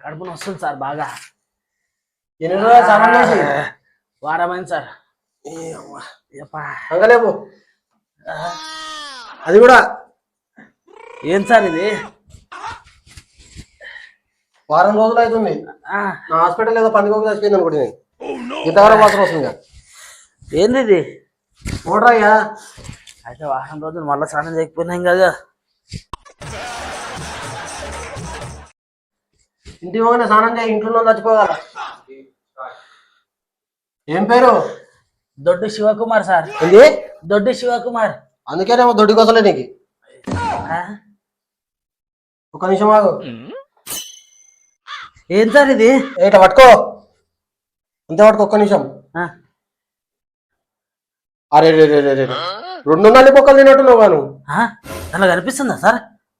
కడుపున వస్తుంది సార్ బాగా. ఎన్ని రోజులు స్నానం చేసి? వారమైంది సార్. అంగలేపు అది కూడా ఏం సార్ ఇది? వారం రోజులు అవుతుంది. నా హాస్పిటల్ ఏదో పందికొక చచ్చిపోయింది అనుకోండి. నేను ఇంతవరకు మాత్రం వస్తుంది. ఏంది ఇది? చూడరాయ్యా. అయితే వారం రోజులు మళ్ళీ స్నానం చేయకపోయినాం కదా. ఇంటి పోగానే స్నానం చేయి, ఇంట్లో చచ్చిపోగల. ఏం పేరు? దొడ్డి శివకుమార్ సార్. ఏంది? దొడ్డి శివకుమార్. అందుకేనేమో దొడ్డి కోసలే నీకు. ఒక నిమిషం ఆగు. ఏం సార్ ఇది? ఇట్లా పట్టుకో, అంతే పట్టుకో. ఒక్క నిమిషం. అరే రే రే రే 2 నల్లి బొక్కలు తినట్టున్నావు. అలా కనిపిస్తుందా సార్?